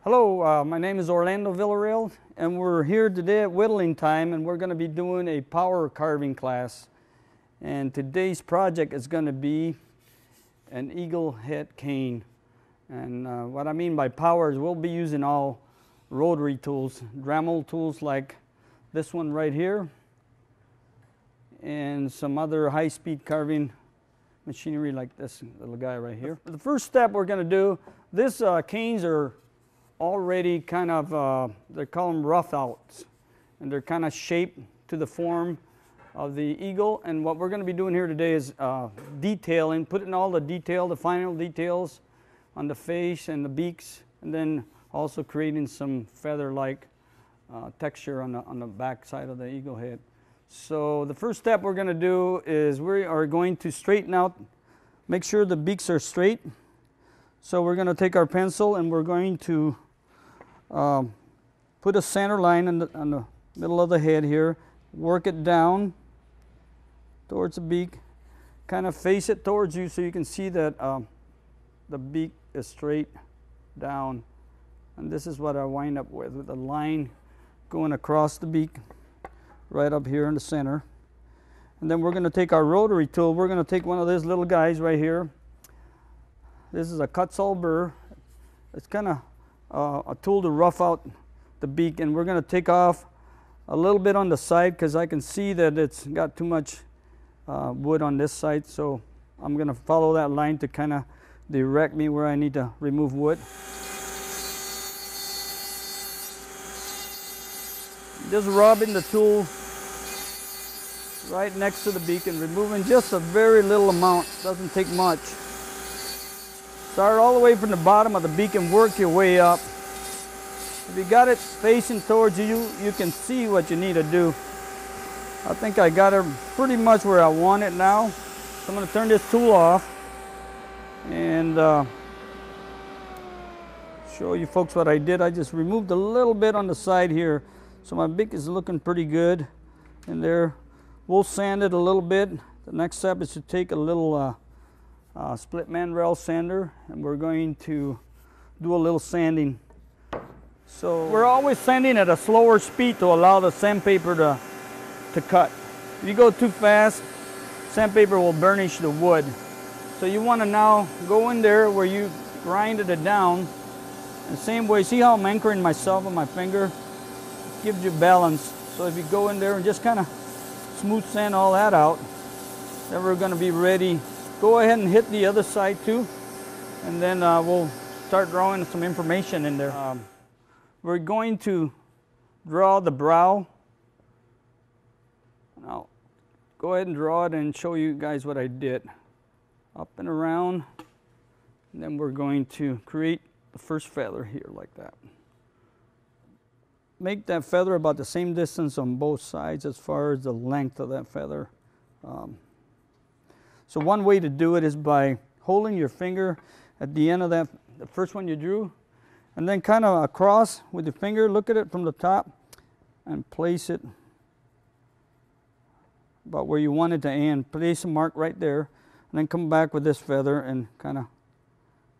Hello, my name is Villarreal, and we're here today at Whittling Time, and we're going to be doing a power carving class. And today's project is going to be an eagle head cane. And what I mean by power is we'll be using all rotary tools, Dremel tools like this one right here, and some other high-speed carving machinery like this little guy right here. The first step we're going to do, these canes are already kind of, they call them rough outs, and they're kind of shaped to the form of the eagle. And what we're going to be doing here today is detailing, putting all the detail, the final details on the face and the beaks, and then also creating some feather-like texture on the back side of the eagle head. So the first step we're going to do is we are going to straighten out, make sure the beaks are straight. So we're going to take our pencil and we're going to put a center line on the middle of the head here, work it down towards the beak, kind of face it towards you so you can see that the beak is straight down. And this is what I wind up with a line going across the beak right up here in the center. And then we're going to take our rotary tool. We're going to take one of these little guys right here. This is a cut-saw burr. It's kind of a tool to rough out the beak, and we're going to take off a little bit on the side because I can see that it's got too much wood on this side, so I'm going to follow that line to kind of direct me where I need to remove wood. Just rubbing the tool right next to the beak and removing just a very little amount. Doesn't take much. Start all the way from the bottom of the beak and work your way up. If you got it facing towards you, you can see what you need to do. I think I got it pretty much where I want it now. So I'm going to turn this tool off and show you folks what I did. I just removed a little bit on the side here. So my beak is looking pretty good in there. We'll sand it a little bit. The next step is to take a little split mandrel sander, and we're going to do a little sanding. So we're always sanding at a slower speed to allow the sandpaper to cut. If you go too fast, sandpaper will burnish the wood. So you want to now go in there where you grinded it down. The same way, see how I'm anchoring myself on my finger? It gives you balance. So if you go in there and just kind of smooth sand all that out, then we're going to be ready. Go ahead and hit the other side too, and then we'll start drawing some information in there. We're going to draw the brow. I'll go ahead and draw it and show you guys what I did. Up and around, and then we're going to create the first feather here like that. Make that feather about the same distance on both sides as far as the length of that feather. So one way to do it is by holding your finger at the end of that, the first one you drew, and then kind of across with your finger, look at it from the top, and place it about where you want it to end. Place a mark right there, and then come back with this feather and kind of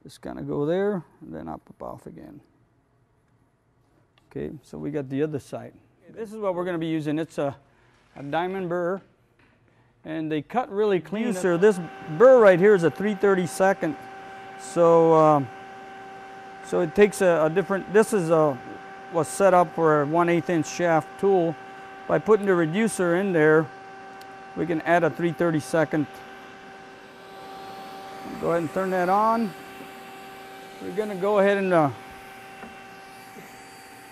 just kind of go there, and then up off again. Okay, so we got the other side. This is what we're going to be using. It's a diamond burr. And they cut really clean. Sir, this burr right here is a 3/32. So it takes a different, this is was set up for a 1/8 inch shaft tool. By putting the reducer in there, we can add a 3/32. Go ahead and turn that on. We're going to go ahead and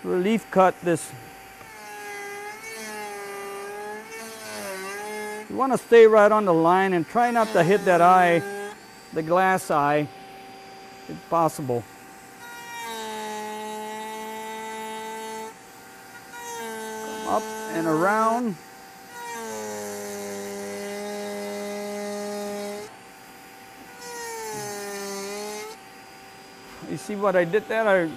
relief cut this. You want to stay right on the line and try not to hit that eye, the glass eye, if possible. Come up and around. You see what I did there? I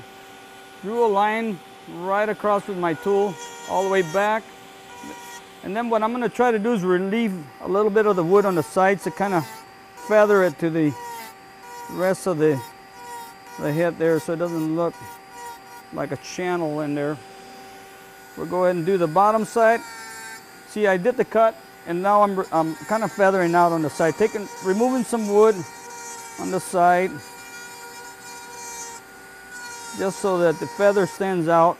drew a line right across with my tool, all the way back. And then what I'm going to try to do is relieve a little bit of the wood on the sides to kind of feather it to the rest of the head there so it doesn't look like a channel in there. We'll go ahead and do the bottom side. See, I did the cut, and now I'm kind of feathering out on the side, removing some wood on the side, just so that the feather stands out.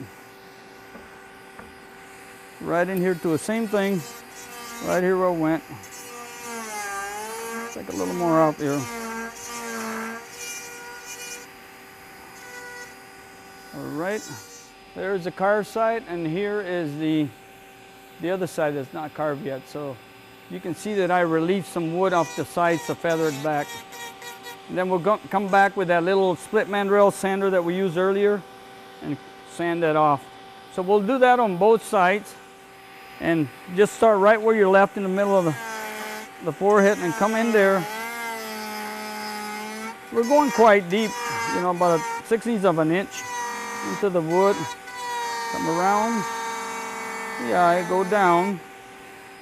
Right in here to the same thing, right here where it went. Take a little more out there. All right, there's the carved side, and here is the other side that's not carved yet. So you can see that I relieved some wood off the sides to feather it back. And then we'll come back with that little split mandrel sander that we used earlier and sand that off. So we'll do that on both sides, and just start right where you're left in the middle of the forehead and come in there. We're going quite deep, you know, about 1/16 of an inch into the wood. Come around the eye, go down.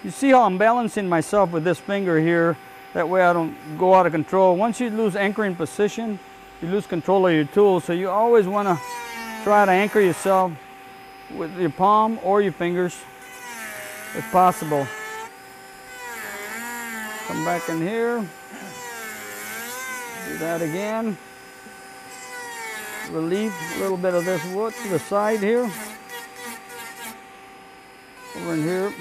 You see how I'm balancing myself with this finger here. That way I don't go out of control. Once you lose anchoring position, you lose control of your tool. So you always want to try to anchor yourself with your palm or your fingers if possible. Come back in here. Do that again. Relieve a little bit of this wood to the side here. Over in here.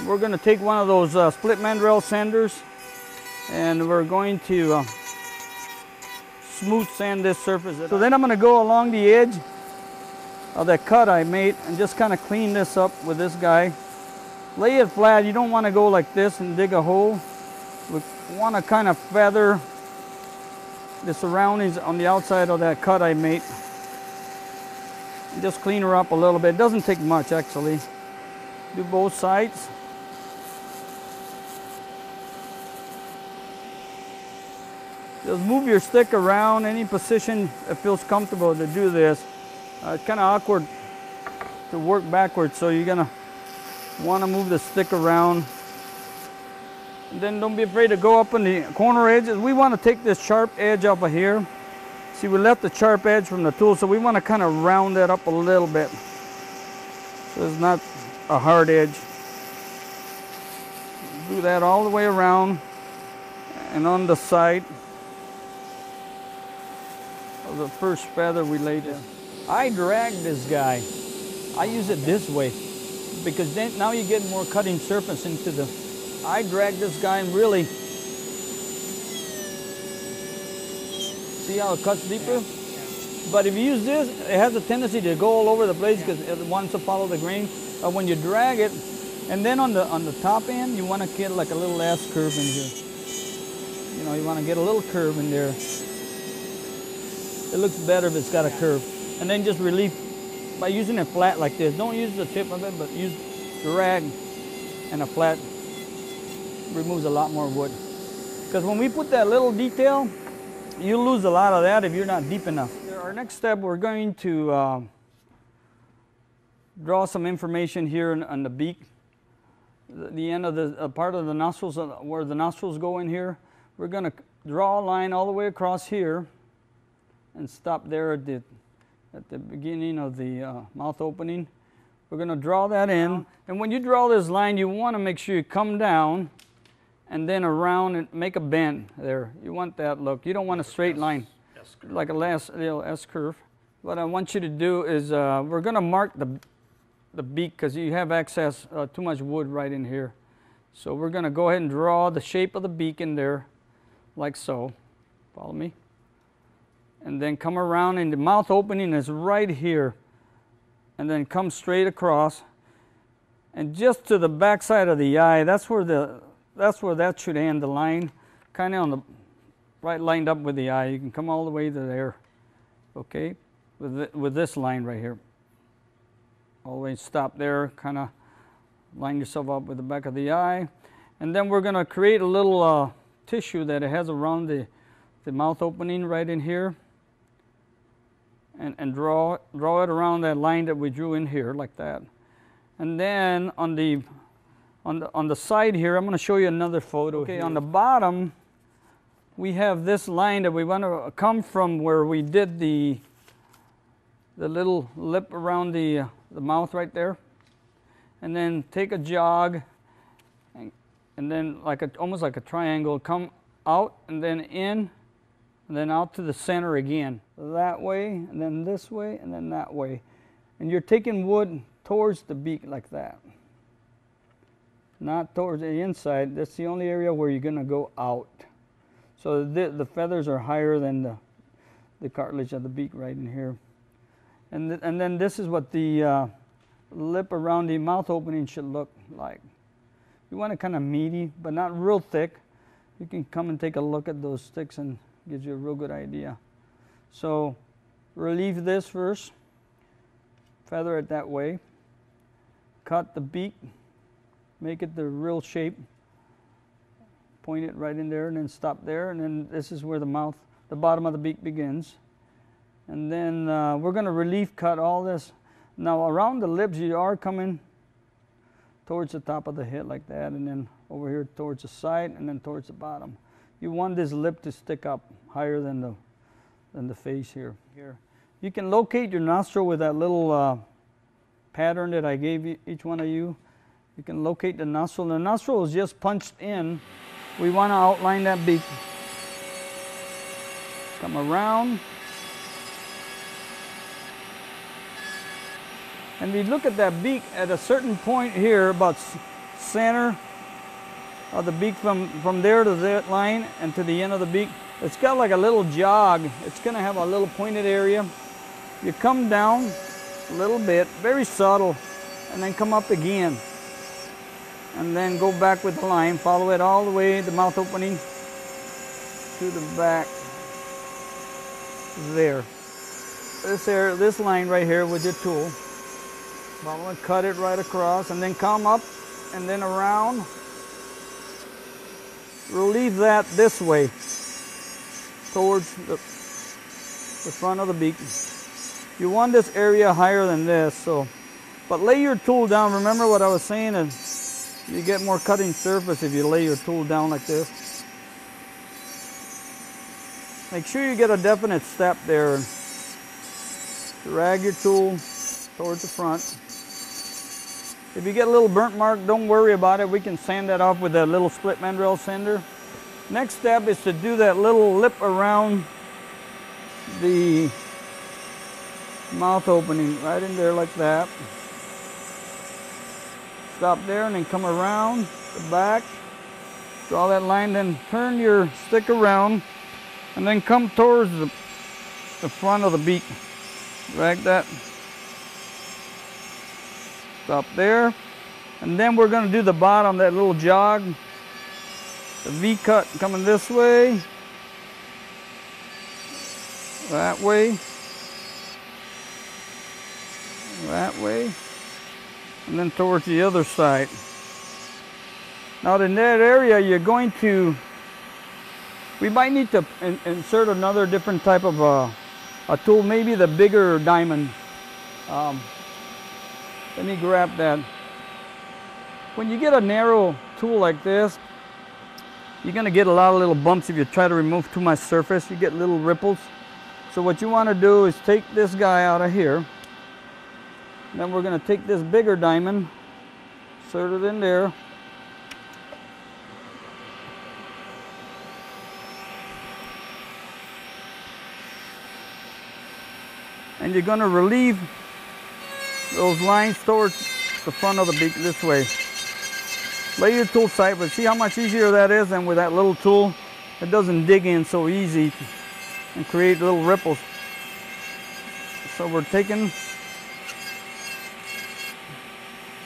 We're going to take one of those split mandrel sanders, and we're going to smooth sand this surface. So then I'm going to go along the edge of that cut I made and just kind of clean this up with this guy. Lay it flat. You don't want to go like this and dig a hole. We want to kind of feather the surroundings on the outside of that cut I made. And just clean her up a little bit. It doesn't take much, actually. Do both sides. Just move your stick around any position that feels comfortable to do this. It's kind of awkward to work backwards, so you're gonna want to move the stick around. And then don't be afraid to go up on the corner edges. We want to take this sharp edge off of here. See, we left the sharp edge from the tool, so we want to kind of round that up a little bit, so it's not a hard edge. Do that all the way around and on the side of the first feather we laid in. I drag this guy. I use it this way because then now you get more cutting surface into the. I drag this guy and really see how it cuts deeper. Yeah. But if you use this, it has a tendency to go all over the place because it wants to follow the grain. But when you drag it, and then on the top end, you want to get like a little S curve in here. You know, you want to get a little curve in there. It looks better if it's got a curve. And then just relieve by using it flat like this. Don't use the tip of it, but use drag and a flat. Removes a lot more wood. Because when we put that little detail, you lose a lot of that if you're not deep enough. Our next step, we're going to draw some information here on the beak. The end of the part of the nostrils, where the nostrils go in here. We're going to draw a line all the way across here and stop there at the beginning of the mouth opening. We're going to draw that in. And when you draw this line, you want to make sure you come down and then around and make a bend there. You want that look. You don't want a straight line, like a little S curve. What I want you to do is we're going to mark the beak because you have excess, too much wood right in here. So we're going to go ahead and draw the shape of the beak in there, like so. Follow me. And then come around, and the mouth opening is right here. And then come straight across. And just to the back side of the eye, that's where that should end, the line, kind of on the right, lined up with the eye. You can come all the way to there, okay, with this line right here. Always stop there, kind of line yourself up with the back of the eye. And then we're going to create a little tissue that it has around the mouth opening right in here. And draw it around that line that we drew in here, like that. And then on the on the side here, I'm going to show you another photo. Okay, here. On the bottom, we have this line that we want to come from where we did the little lip around the mouth right there, and then take a jog, and then almost like a triangle, come out and then in, and then out to the center again. That way, and then this way, and then that way. And you're taking wood towards the beak like that. Not towards the inside. That's the only area where you're going to go out. So the feathers are higher than the cartilage of the beak right in here. And then this is what the lip around the mouth opening should look like. You want it kind of meaty, but not real thick. You can come and take a look at those sticks and it gives you a real good idea. So relieve this first. Feather it that way. Cut the beak. Make it the real shape. Point it right in there and then stop there. And then this is where the bottom of the beak begins. And then we're going to relief cut all this. Now around the lips you are coming towards the top of the head like that, and then over here towards the side, and then towards the bottom. You want this lip to stick up higher than the face here. You can locate your nostril with that little pattern that I gave each one of you. You can locate the nostril. The nostril is just punched in. We want to outline that beak. Come around. And we look at that beak at a certain point here, about center of the beak, from there to that line and to the end of the beak. It's got like a little jog. It's going to have a little pointed area. You come down a little bit, very subtle, and then come up again. And then go back with the line, follow it all the way, the mouth opening to the back. There. This line right here with your tool. I'm going to cut it right across and then come up and then around. Relieve that this way towards the front of the beak. You want this area higher than this, but lay your tool down. Remember what I was saying, is you get more cutting surface if you lay your tool down like this. Make sure you get a definite step there. Drag your tool towards the front. If you get a little burnt mark, don't worry about it. We can sand that off with a little split mandrel sander. Next step is to do that little lip around the mouth opening, right in there like that. Stop there and then come around the back. Draw that line, then turn your stick around and then come towards the front of the beak. Drag that. Stop there, and then we're going to do the bottom, that little jog, the V-cut coming this way, that way, and then towards the other side. Now in that area you're going to, we might need to insert another different type of a tool, maybe the bigger diamond. Let me grab that. When you get a narrow tool like this, you're going to get a lot of little bumps if you try to remove too much surface. You get little ripples. So what you want to do is take this guy out of here. Then we're going to take this bigger diamond, insert it in there. And you're going to relieve those lines towards the front of the beak this way. Lay your tool tight, but see how much easier that is than with that little tool? It doesn't dig in so easy and create little ripples. So we're taking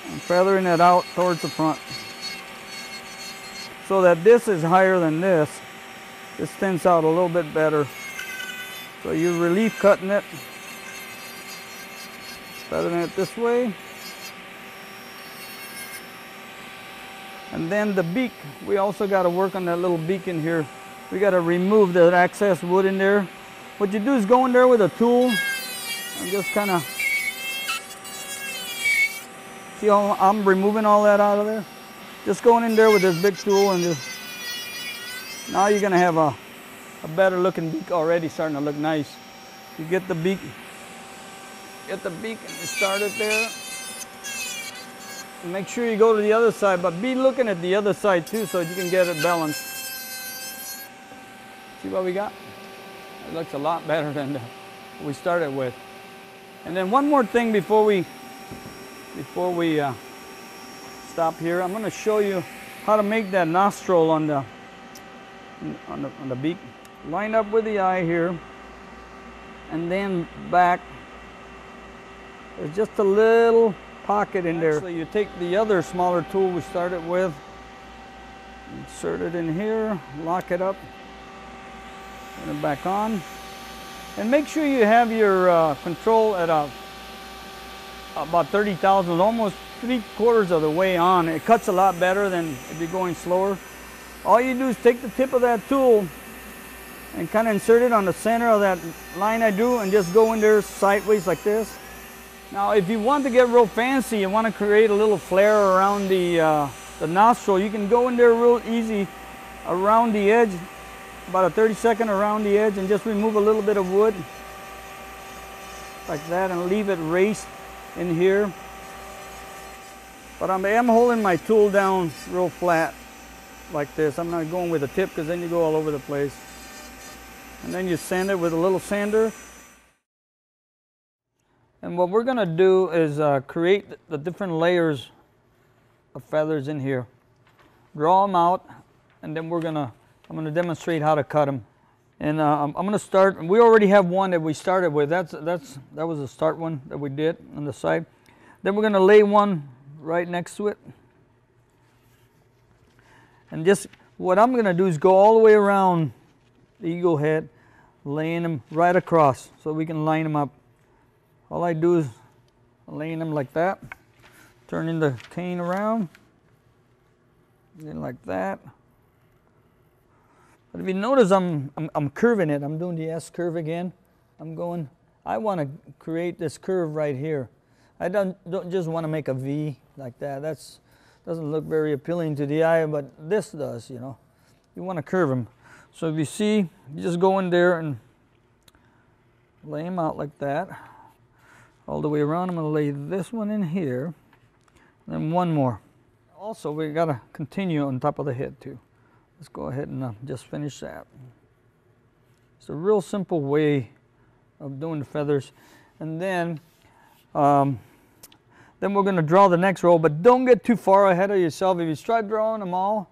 and feathering it out towards the front so that this is higher than this. This thins out a little bit better. So you relief cutting it. Feathering it this way. And then the beak, we also got to work on that little beak in here. We got to remove that excess wood in there. What you do is go in there with a tool and just kind of, see how I'm removing all that out of there? Just going in there with this big tool and just, now you're gonna have a better looking beak already, starting to look nice. You get the beak and you start it there. And make sure you go to the other side, but be looking at the other side too so you can get it balanced. See what we got? It looks a lot better than what we started with. And then one more thing before we stop here, I'm going to show you how to make that nostril on the beak. Line up with the eye here, and then back. There's just a little pocket in there. Actually, you take the other smaller tool we started with, insert it in here, lock it up, put it back on, and make sure you have your control at about 30 thousandths, almost 3/4 of the way on. It cuts a lot better than if you're going slower. All you do is take the tip of that tool and kind of insert it on the center of that line I do, and just go in there sideways like this. Now if you want to get real fancy, you want to create a little flare around the nostril, you can go in there real easy around the edge, about a 30-second around the edge, and just remove a little bit of wood like that and leave it raised in here. But I am holding my tool down real flat like this. I'm not going with a tip because then you go all over the place. And then you sand it with a little sander. And what we're going to do is create the different layers of feathers in here. Draw them out, and then I'm going to demonstrate how to cut them. And I'm going to start. We already have one that we started with. That was the start one that we did on the side. Then we're going to lay one right next to it. And just what I'm going to do is go all the way around the eagle head, laying them right across so we can line them up. All I do is laying them like that, turning the cane around, then like that. But if you notice, I'm curving it. I'm doing the S curve again. I want to create this curve right here. I don't just want to make a V like that. Doesn't look very appealing to the eye, but this does, you know. You want to curve them. So if you see, you just go in there and lay them out like that. All the way around. I'm going to lay this one in here. And then one more. Also, we got to continue on top of the head too. Let's go ahead and just finish that. It's a real simple way of doing the feathers. And then we're going to draw the next row, but don't get too far ahead of yourself. If you start drawing them all,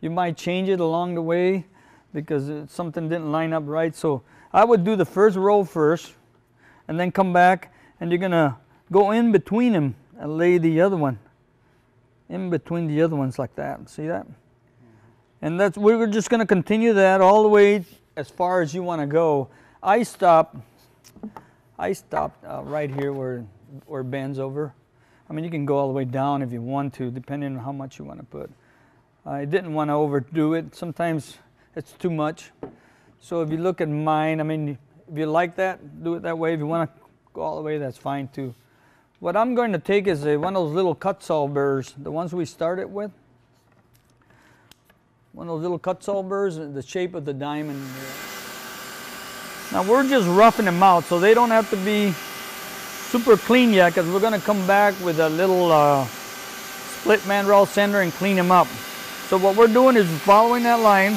you might change it along the way because something didn't line up right. So I would do the first row first, and then come back, and you're going to go in between them and lay the other one in between the other ones like that. See that? And we're just going to continue that all the way as far as you want to go. I stopped right here where it bends over. I mean, you can go all the way down if you want to, depending on how much you want to put. I didn't want to overdo it. Sometimes it's too much. So if you look at mine, I mean, if you like that, do it that way. If you want to go all the way, that's fine too. What I'm going to take is one of those little cut-saw burrs, the ones we started with. One of those little cut-saw burrs, the shape of the diamond. Now we're just roughing them out, so they don't have to be super clean yet, because we're going to come back with a little split mandrel sander and clean them up. So what we're doing is following that line.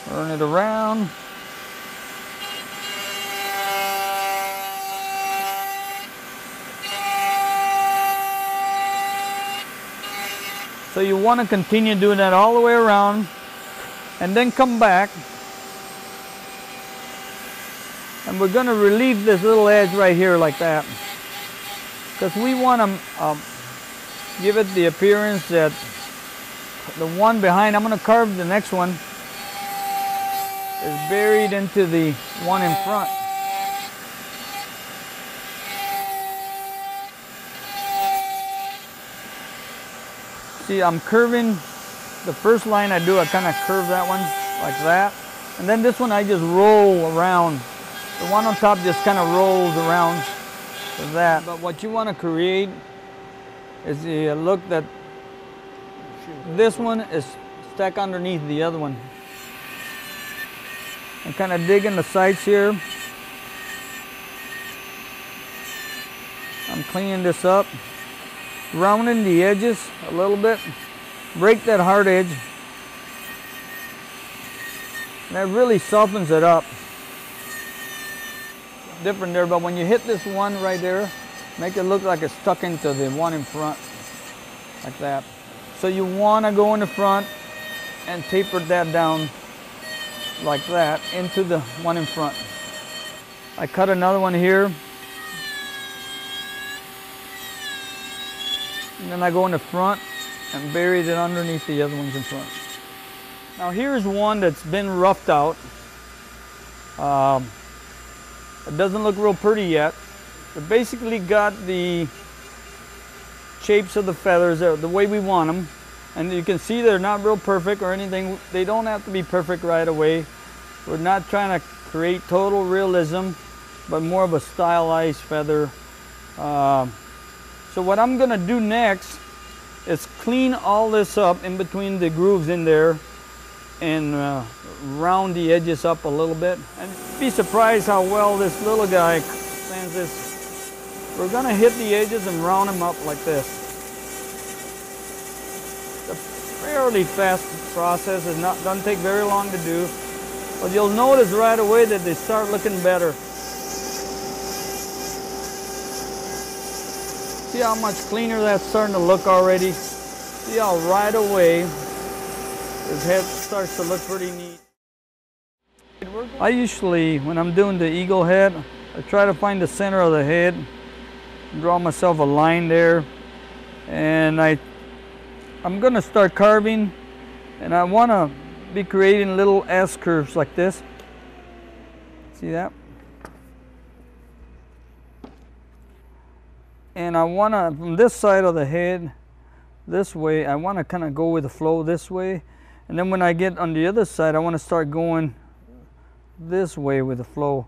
Turn it around. So you want to continue doing that all the way around, and then come back, and we're going to relieve this little edge right here like that, because we want to give it the appearance that the one behind, I'm going to carve the next one, is buried into the one in front. See, I'm curving The first line I do, I kind of curve that one like that. And then this one I just roll around. The one on top just kind of rolls around to that. But what you want to create is the look that this one is stuck underneath the other one. I'm kind of digging the sides here. I'm cleaning this up, rounding the edges a little bit, break that hard edge. And that really softens it up. Different there, but when you hit this one right there, make it look like it's stuck into the one in front, like that. So you want to go in the front and taper that down like that into the one in front. I cut another one here. And then I go in the front and bury it underneath the other ones in front. Now here's one that's been roughed out. It doesn't look real pretty yet. It basically got the shapes of the feathers the way we want them. And you can see they're not real perfect or anything. They don't have to be perfect right away. We're not trying to create total realism, but more of a stylized feather. So what I'm gonna do next is clean all this up in between the grooves in there and round the edges up a little bit. And be surprised how well this little guy sands this. We're gonna hit the edges and round them up like this. It's a fairly fast process. It doesn't take very long to do. But you'll notice right away that they start looking better. See how much cleaner that's starting to look already? See how right away his head starts to look pretty neat. I usually, when I'm doing the eagle head, I try to find the center of the head, draw myself a line there, and I'm gonna start carving, and I wanna be creating little S curves like this. See that? And I want to, from this side of the head, this way, I want to kind of go with the flow this way. And then when I get on the other side, I want to start going this way with the flow.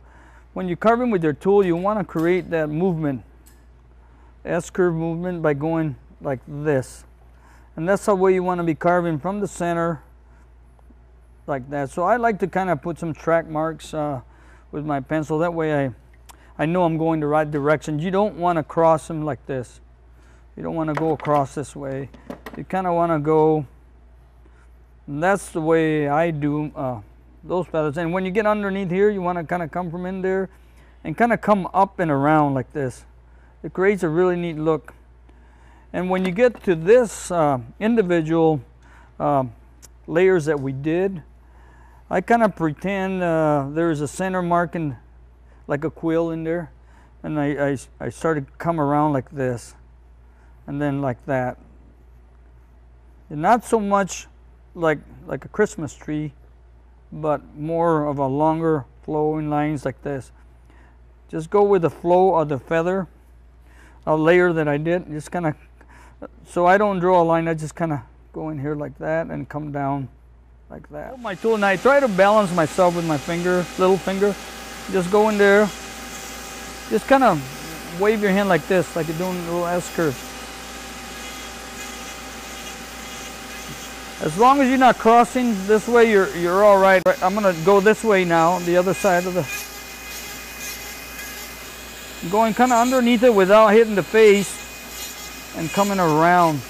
When you're carving with your tool, you want to create that movement, S-curve movement, by going like this. And that's the way you want to be carving, from the center, like that. So I like to kind of put some track marks with my pencil. That way I know I'm going the right direction. You don't want to cross them like this. You don't want to go across this way. You kind of want to go, and that's the way I do those feathers. And when you get underneath here, you want to kind of come from in there and kind of come up and around like this. It creates a really neat look. And when you get to this individual layers that we did, I kind of pretend there's a center marking like a quill in there, and I started to come around like this, and then like that. And not so much like a Christmas tree, but more of a longer flowing lines like this. Just go with the flow of the feather, a layer that I did, just kind of, so I don't draw a line, I just kind of go in here like that and come down like that. My tool, and I try to balance myself with my finger, little finger. Just go in there, just kind of wave your hand like this, like you're doing a little S curve. As long as you're not crossing this way, you're all right. I'm gonna go this way now, the other side of the, going kind of underneath it without hitting the face and coming around.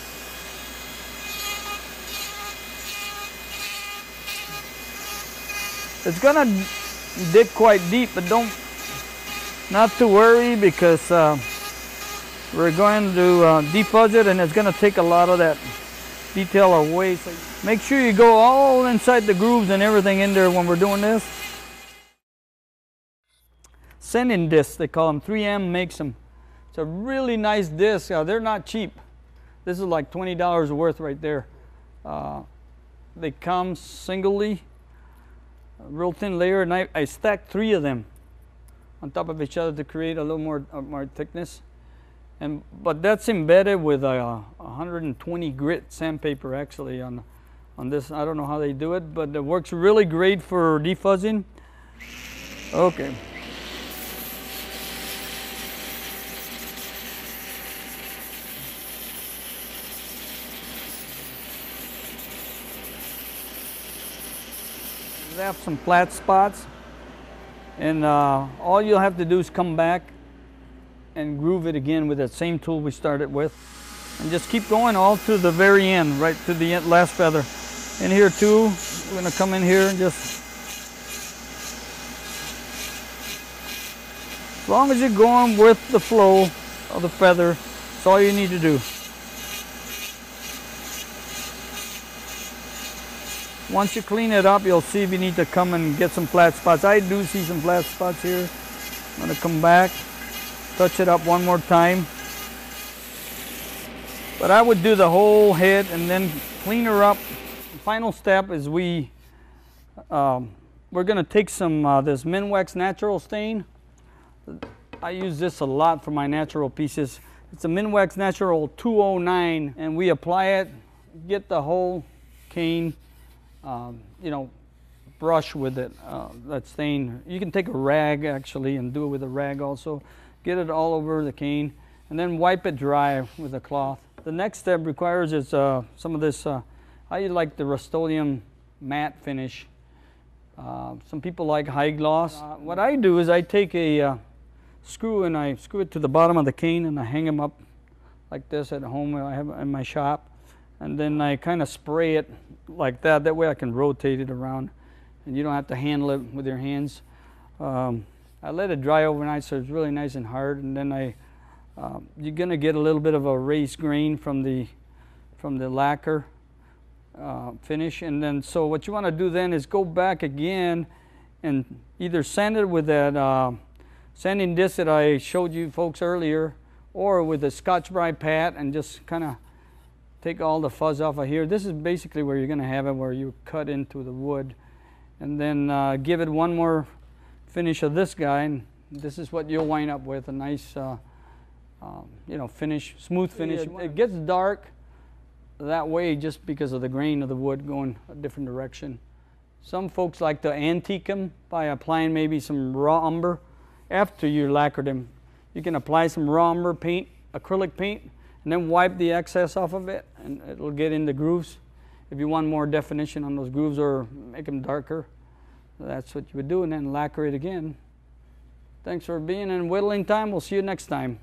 It's gonna dig quite deep, but not to worry, because we're going to defuzz it, and it's going to take a lot of that detail away. So make sure you go all inside the grooves and everything in there when we're doing this. Sanding discs, they call them. 3M makes them. It's a really nice disc. They're not cheap. This is like $20 worth right there. They come singly, a real thin layer, and I stacked 3 of them on top of each other to create a little more thickness. But that's embedded with a 120 grit sandpaper, actually, on on this. I don't know how they do it, but it works really great for defuzzing. Okay. They have some flat spots, and all you'll have to do is come back and groove it again with that same tool we started with, and just keep going all to the very end, right to the last feather. In here too, we're going to come in here and just, as long as you're going with the flow of the feather, that's all you need to do. Once you clean it up, you'll see if you need to come and get some flat spots. I do see some flat spots here. I'm going to come back, touch it up one more time. But I would do the whole head and then clean her up. The final step is we're going to take some this Minwax natural stain. I use this a lot for my natural pieces. It's a Minwax Natural 209, and we apply it, get the whole cane, you know, brush with it, that stain. You can take a rag actually and do it with a rag also. Get it all over the cane and then wipe it dry with a cloth. The next step requires is some of this, I like the Rust-Oleum matte finish. Some people like high gloss. What I do is I take a screw and I screw it to the bottom of the cane and I hang them up like this at home. I have in my shop. And then I kind of spray it like that. That way I can rotate it around and you don't have to handle it with your hands. I let it dry overnight so it's really nice and hard. And then you're going to get a little bit of a raised grain from the lacquer finish. And then so what you want to do then is go back again and either sand it with that sanding disc that I showed you folks earlier, or with a Scotch-Brite pat, and just kind of take all the fuzz off of here. This is basically where you're going to have it, where you cut into the wood. And then give it one more finish of this guy, and this is what you'll wind up with, a nice you know, finish, smooth finish. It gets dark that way just because of the grain of the wood going a different direction. Some folks like to antique them by applying maybe some raw umber. After you lacquered them, you can apply some raw umber paint, acrylic paint, and then wipe the excess off of it, and it'll get in the grooves. If you want more definition on those grooves or make them darker, that's what you would do, and then lacquer it again. Thanks for being in Whittling Time. We'll see you next time.